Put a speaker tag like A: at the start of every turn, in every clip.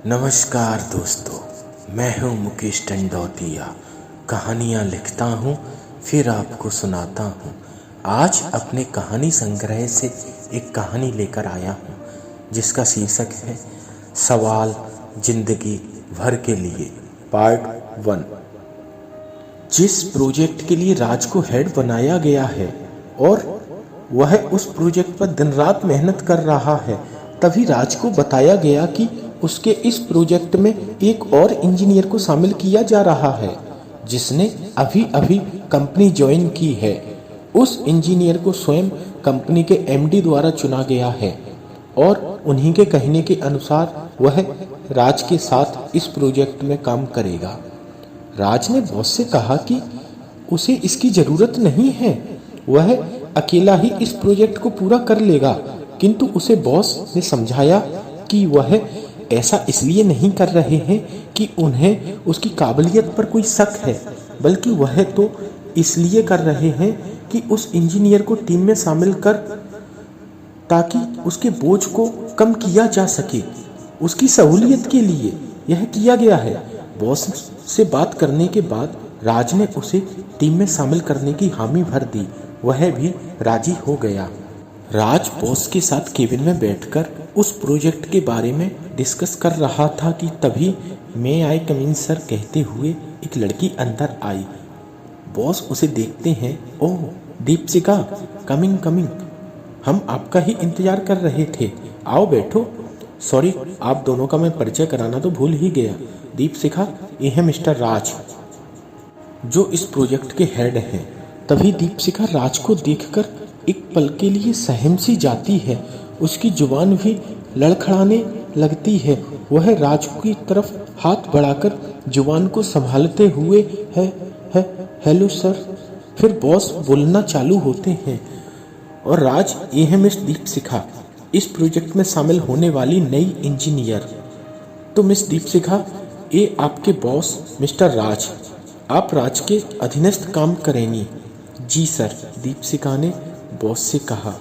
A: नमस्कार दोस्तों, मैं हूँ मुकेश टंडौतिया। कहानियाँ लिखता हूँ फिर आपको सुनाता हूँ। आज अपने कहानी संग्रह से एक कहानी लेकर आया हूँ जिसका शीर्षक है सवाल जिंदगी भर के लिए, पार्ट 1। जिस प्रोजेक्ट के लिए राज को हेड बनाया गया है और वह उस प्रोजेक्ट पर दिन रात मेहनत कर रहा है, तभी राज को बताया गया कि उसके इस प्रोजेक्ट में एक और इंजीनियर को शामिल किया जा रहा है जिसने अभी अभी कंपनी ज्वाइन की है। उस इंजीनियर को स्वयं कंपनी के एमडी द्वारा चुना गया है और उन्हीं के कहने के अनुसार वह राज के साथ इस प्रोजेक्ट में काम करेगा। राज ने बॉस से कहा कि उसे इसकी जरूरत नहीं है, वह अकेला ही इस प्रोजेक्ट को पूरा कर लेगा। किंतु उसे बॉस ने समझाया कि वह ऐसा इसलिए नहीं कर रहे हैं कि उन्हें उसकी काबिलियत पर कोई शक है, बल्कि वह तो इसलिए कर रहे हैं कि उस इंजीनियर को टीम में शामिल कर ताकि उसके बोझ को कम किया जा सके। उसकी सहूलियत के लिए यह किया गया है। बॉस से बात करने के बाद राज ने उसे टीम में शामिल करने की हामी भर दी। वह भी राजी हो गया। राज बॉस के साथ केबिन में बैठकर उस प्रोजेक्ट के बारे में डिस्कस कर रहा था कि तभी मे आई कम इन सर कहते हुए एक लड़की अंदर आई। बॉस उसे देखते हैं। ओह दीपशिखा, कमिंग कमिंग, हम आपका ही इंतजार कर रहे थे, आओ बैठो। सॉरी, आप दोनों का मैं परिचय कराना तो भूल ही गया। दीपशिखा, ये है मिस्टर राज जो इस प्रोजेक्ट के हेड हैं। तभी दीपशिखा राज को देखकर एक पल के लिए सहम सी जाती है। उसकी जुबान भी लड़खड़ाने लगती है। वह राज की तरफ हाथ बढ़ाकर जुबान को संभालते हुए है हेलो सर। फिर बॉस बोलना चालू होते हैं और राज, ये है मिस दीपशिखा, इस प्रोजेक्ट में शामिल होने वाली नई इंजीनियर। तो मिस दीपशिखा, ये आपके बॉस मिस्टर राज, आप राज के अधीनस्थ काम करेंगी। जी सर, दीपशिखा ने बॉस से कहा।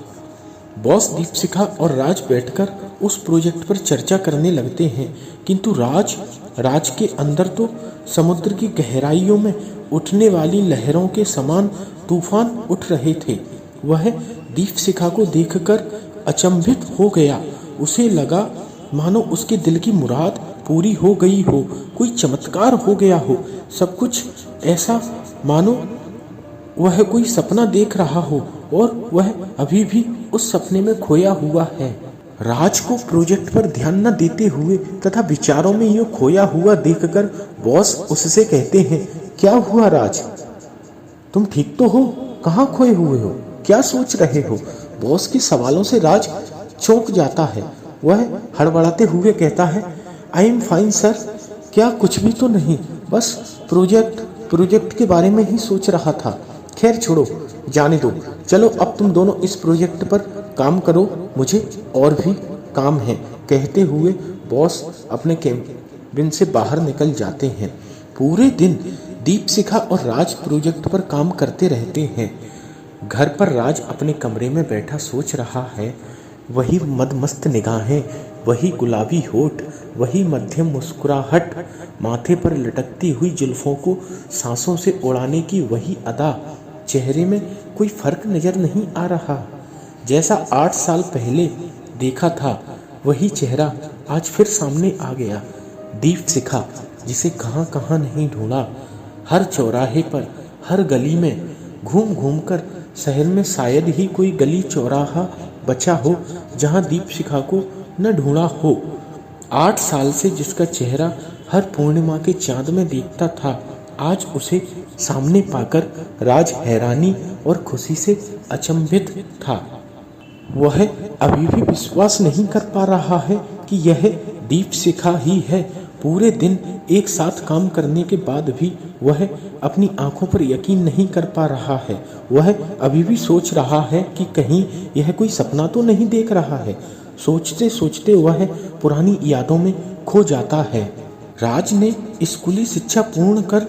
A: बॉस, दीपशिखा और राज बैठकर उस प्रोजेक्ट पर चर्चा करने लगते हैं। किंतु राज के अंदर तो समुद्र की गहराइयों में उठने वाली लहरों के समान तूफान उठ रहे थे। वह दीपशिखा को देखकर अचंभित हो गया। उसे लगा मानो उसके दिल की मुराद पूरी हो गई हो, कोई चमत्कार हो गया हो। सब कुछ ऐसा मानो वह कोई सपना देख रहा हो और वह अभी भी उस सपने में खोया हुआ है। राज को प्रोजेक्ट पर ध्यान न देते हुए तथा विचारों में यूं खोया हुआ देखकर बॉस उससे कहते हैं, क्या हुआ राज, तुम ठीक तो हो? कहाँ खोए हुए हो? क्या सोच रहे हो? बॉस के सवालों से राज चौंक जाता है। वह हड़बड़ाते हुए कहता है, आई एम फाइन सर। क्या कुछ भी तो नहीं, बस प्रोजेक्ट के बारे में ही सोच रहा था। खैर छोड़ो, जाने दो। चलो अब तुम दोनों इस प्रोजेक्ट पर काम करो, मुझे और भी काम है। कहते हुए बॉस अपने केबिन से बाहर निकल जाते हैं। पूरे दिन दीपशिखा और राज प्रोजेक्ट पर काम करते रहते हैं। घर पर राज अपने कमरे में बैठा सोच रहा है। वही मदमस्त निगाहें, वही गुलाबी होठ, वही मध्यम मुस्कुराहट, माथे पर लटकती हुई जुल्फों को सांसों से उड़ाने की वही अदा। चेहरे में कोई फर्क नजर नहीं आ रहा। जैसा 8 साल पहले देखा था वही चेहरा आज फिर सामने आ गया। दीपशिखा, जिसे कहां कहां नहीं ढूंढा, हर चौराहे पर, हर गली में घूम घूम कर शहर में शायद ही कोई गली चौराहा बचा हो जहां दीपशिखा को न ढूंढा हो। 8 साल से जिसका चेहरा हर पूर्णिमा के चांद में दिखता था, आज उसे सामने पाकर राज हैरानी और खुशी से अचंभित था। वह अभी भी विश्वास नहीं कर पा रहा है कि यह दीपशिखा ही है। पूरे दिन एक साथ काम करने के बाद भी वह अपनी आंखों पर यकीन नहीं कर पा रहा है। वह अभी भी सोच रहा है कि कहीं यह कोई सपना तो नहीं देख रहा है। सोचते सोचते वह पुरानी यादों में खो जाता है। राज ने स्कूली शिक्षा पूर्ण कर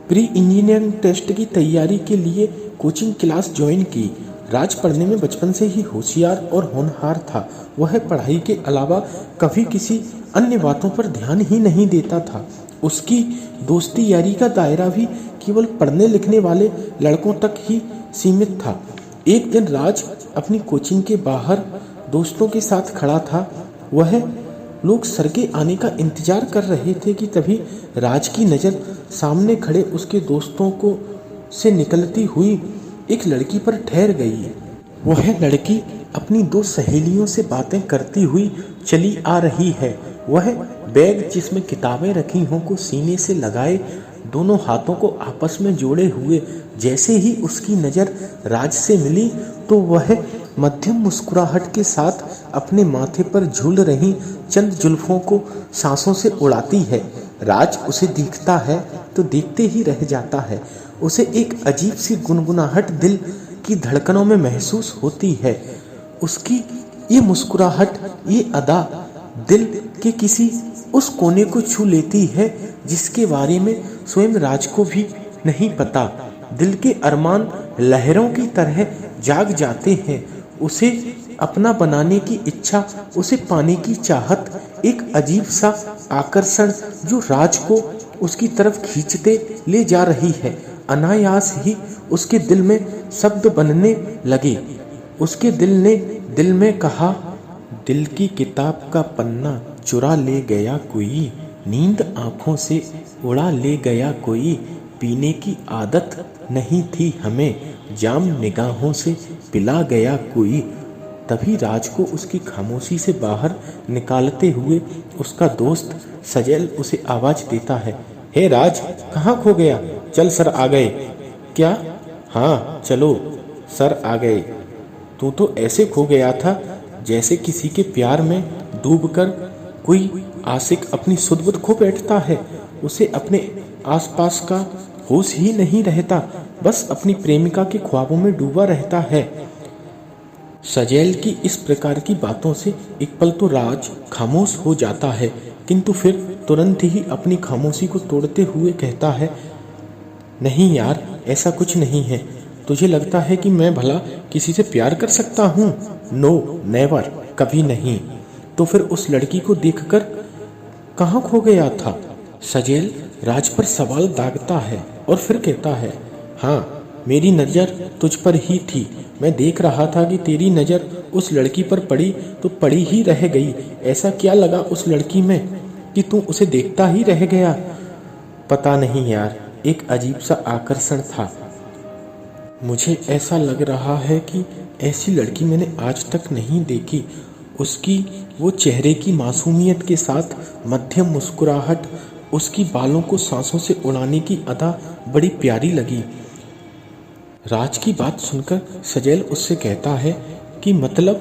A: प्री इंजीनियरिंग टेस्ट की तैयारी के लिए कोचिंग क्लास ज्वाइन की। राज पढ़ने में बचपन से ही होशियार और होनहार था। वह पढ़ाई के अलावा कभी किसी अन्य बातों पर ध्यान ही नहीं देता था। उसकी दोस्ती यारी का दायरा भी केवल पढ़ने लिखने वाले लड़कों तक ही सीमित था। एक दिन राज अपनी कोचिंग के बाहर दोस्तों के साथ खड़ा था। वह लोग सर के आने का इंतजार कर रहे थे कि तभी राज की नज़र सामने खड़े उसके दोस्तों को से निकलती हुई एक लड़की पर ठहर गई। वह लड़की अपनी दो सहेलियों से बातें करती हुई चली आ रही है। वह बैग जिसमें किताबें रखी हों को सीने से लगाए दोनों हाथों को आपस में जोड़े हुए जैसे ही उसकी नज़र राज से मिली तो वह मध्यम मुस्कुराहट के साथ अपने माथे पर झूल रही चंद जुल्फों को सांसों से उड़ाती है। राज उसे देखता है तो देखते ही रह जाता है। उसे एक अजीब सी गुनगुनाहट दिल की धड़कनों में महसूस होती है। उसकी ये मुस्कुराहट, ये अदा दिल के किसी उस कोने को छू लेती है जिसके बारे में स्वयं राज को भी नहीं पता। दिल के अरमान लहरों की तरह जाग जाते हैं। उसे अपना बनाने की इच्छा, उसे पाने की चाहत, एक अजीब सा आकर्षण जो राज को उसकी तरफ खींचते ले जा रही है। अनायास ही उसके दिल में शब्द बनने लगे। उसके दिल ने दिल में कहा, दिल की किताब का पन्ना चुरा ले गया कोई, नींद आंखों से उड़ा ले गया कोई, पीने की आदत नहीं थी हमें, जाम निगाहों से पिला गया कोई। तभी राज को उसकी खामोशी से बाहर निकालते हुए उसका दोस्त सजैल उसे आवाज देता है, हे राज, कहाँ खो गया? चल सर आ गए। क्या? हाँ चलो सर आ गए। तू तो ऐसे खो गया था जैसे किसी के प्यार में डूबकर कोई आशिक अपनी सुध-बुध खो बैठता है। उसे अपने आसपास का होश ही नहीं रहता, बस अपनी प्रेमिका के ख्वाबों में डूबा रहता है। सजैल की इस प्रकार की बातों से एक पल तो राज खामोश हो जाता है, किंतु फिर तुरंत ही अपनी खामोशी को तोड़ते हुए कहता है, नहीं यार, ऐसा कुछ नहीं है। तुझे लगता है कि मैं भला किसी से प्यार कर सकता हूँ? नो नेवर, कभी नहीं। तो फिर उस लड़की को देखकर कहाँ खो गया था? सजैल राज पर सवाल दागता है और फिर कहता है, हाँ, मेरी नज़र तुझ पर ही थी। मैं देख रहा था कि तेरी नज़र उस लड़की पर पड़ी तो पड़ी ही रह गई। ऐसा क्या लगा उस लड़की में कि तू उसे देखता ही रह गया? पता नहीं यार, एक अजीब सा आकर्षण था। मुझे ऐसा लग रहा है कि ऐसी लड़की मैंने आज तक नहीं देखी। उसकी वो चेहरे की मासूमियत के साथ मध्यम मुस्कुराहट, उसकी बालों को सांसों से उड़ाने की अदा बड़ी प्यारी लगी। राज की बात सुनकर सजैल उससे कहता है कि मतलब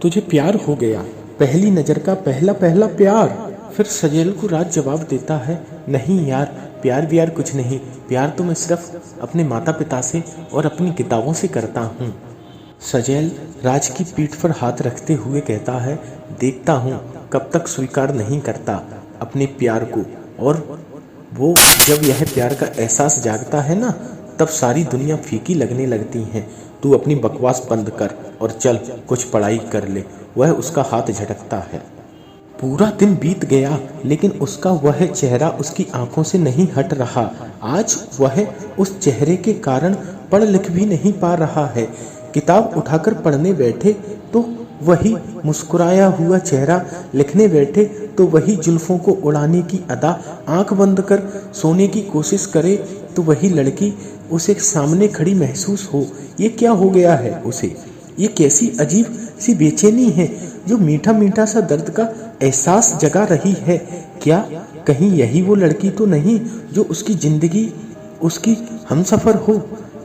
A: तुझे प्यार हो गया? पहली नज़र का पहला पहला प्यार? फिर सजैल को राज जवाब देता है, नहीं यार, प्यार व्यार कुछ नहीं। प्यार तो मैं सिर्फ अपने माता पिता से और अपनी किताबों से करता हूँ। सजैल राज की पीठ पर हाथ रखते हुए कहता है, देखता हूँ कब तक स्वीकार नहीं करता अपने प्यार को, और वो जब यह प्यार का एहसास जागता है ना, तब सारी दुनिया फीकी लगने लगती है। तू अपनी बकवास बंद कर और चल कुछ पढ़ाई कर ले। वह उसका हाथ झटकता है। पूरा दिन बीत गया, लेकिन उसका वह चेहरा उसकी आंखों से नहीं हट रहा। आज वह उस चेहरे के कारण पढ़ लिख भी नहीं पा रहा है। किताब उठाकर पढ़ने बैठे तो वही मुस्कुराया हुआ चेहरा, लिखने बैठे तो वही जुल्फों को उड़ाने की अदा, आंख बंद कर सोने की कोशिश करे तो वही लड़की उसे सामने खड़ी महसूस हो। ये क्या हो गया है उसे? ये कैसी अजीब सी बेचैनी है जो मीठा मीठा सा दर्द का एहसास जगा रही है? क्या कहीं यही वो लड़की तो नहीं जो उसकी जिंदगी, उसकी हमसफर हो?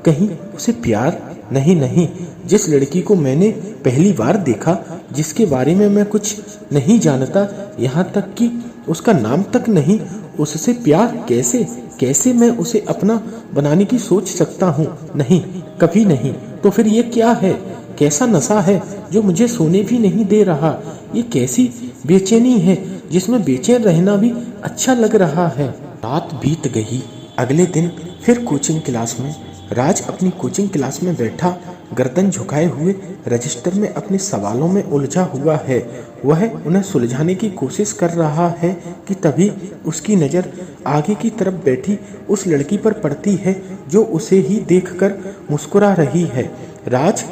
A: कहीं उसे प्यार? नहीं नहीं, जिस लड़की को मैंने पहली बार देखा, जिसके बारे में मैं कुछ नहीं जानता, यहाँ तक कि उसका नाम तक नहीं, उससे प्यार कैसे? कैसे मैं उसे अपना बनाने की सोच सकता हूँ? नहीं, कभी नहीं। तो फिर ये क्या है? कैसा नशा है जो मुझे सोने भी नहीं दे रहा? ये कैसी बेचैनी है जिसमें बेचैन रहना भी अच्छा लग रहा है? रात बीत गई। अगले दिन फिर कोचिंग क्लास में राज अपनी कोचिंग क्लास में बैठा गर्दन झुकाए हुए रजिस्टर में अपने सवालों में उलझा हुआ है। वह उन्हें सुलझाने की कोशिश कर रहा है कि तभी उसकी नज़र आगे की तरफ बैठी उस लड़की पर पड़ती है जो उसे ही देखकर मुस्कुरा रही है। राज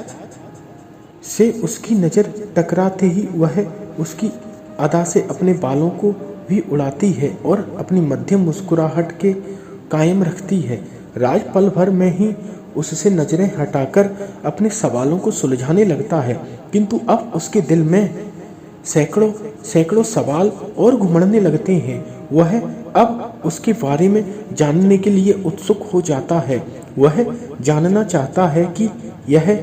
A: से उसकी नज़र टकराते ही वह उसकी अदा से अपने बालों को भी उड़ाती है और अपनी मध्यम मुस्कुराहट के कायम रखती है। राज पल भर में ही उससे नजरें हटाकर अपने सवालों को सुलझाने लगता है, किंतु अब उसके दिल में सैकड़ों सवाल और घुमड़ने लगते हैं। वह अब उसके बारे में जानने के लिए उत्सुक हो जाता है। वह जानना चाहता है कि यह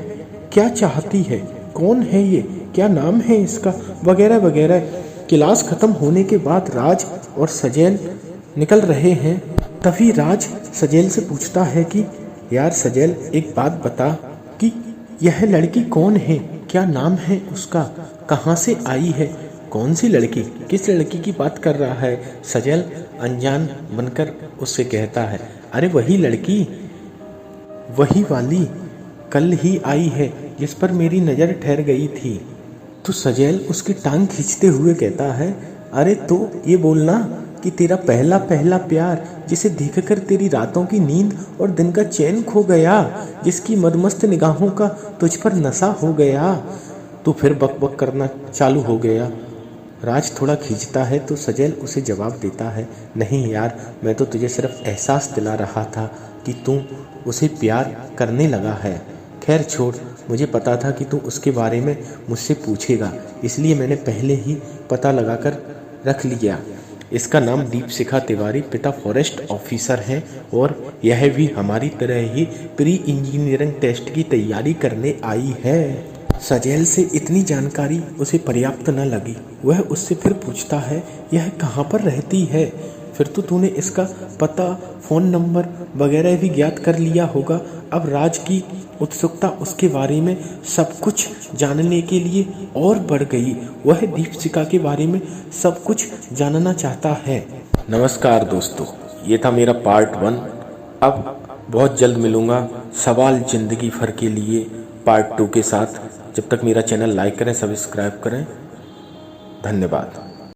A: क्या चाहती है, कौन है ये, क्या नाम है इसका, वगैरह वगैरह। क्लास खत्म होने के बाद राज और सजैल निकल रहे हैं। तभी राज सजैल से पूछता है कि यार सजैल, एक बात बता कि यह लड़की कौन है, क्या नाम है उसका, कहाँ से आई है, कौन सी लड़की, किस लड़की की बात कर रहा है। सजैल अनजान बनकर उससे कहता है, अरे वही लड़की, वही वाली कल ही आई है जिस पर मेरी नज़र ठहर गई थी। तो सजैल उसकी टांग खींचते हुए कहता है, अरे तो ये बोलना कि तेरा पहला पहला प्यार, जिसे देखकर तेरी रातों की नींद और दिन का चैन खो गया, जिसकी मदमस्त निगाहों का तुझ पर नशा हो गया। तो फिर बक बक करना चालू हो गया। राज थोड़ा खींचता है तो सजैल उसे जवाब देता है, नहीं यार, मैं तो तुझे सिर्फ एहसास दिला रहा था कि तू उसे प्यार करने लगा है। खैर छोड़, मुझे पता था कि तू उसके बारे में मुझसे पूछेगा, इसलिए मैंने पहले ही पता लगाकर रख लिया। इसका नाम दीपशिखा तिवारी, पिता फॉरेस्ट ऑफिसर हैं और यह भी हमारी तरह ही प्री इंजीनियरिंग टेस्ट की तैयारी करने आई है। सजैल से इतनी जानकारी उसे पर्याप्त न लगी। वह उससे फिर पूछता है, यह कहाँ पर रहती है, फिर तो तूने इसका पता, फ़ोन नंबर वगैरह भी ज्ञात कर लिया होगा। अब राज की उत्सुकता उसके बारे में सब कुछ जानने के लिए और बढ़ गई। वह दीपशिखा के बारे में सब कुछ जानना चाहता है। नमस्कार दोस्तों, ये था मेरा पार्ट 1। अब बहुत जल्द मिलूँगा सवाल ज़िंदगी भर के लिए पार्ट 2 के साथ। जब तक मेरा चैनल लाइक करें, सब्सक्राइब करें। धन्यवाद।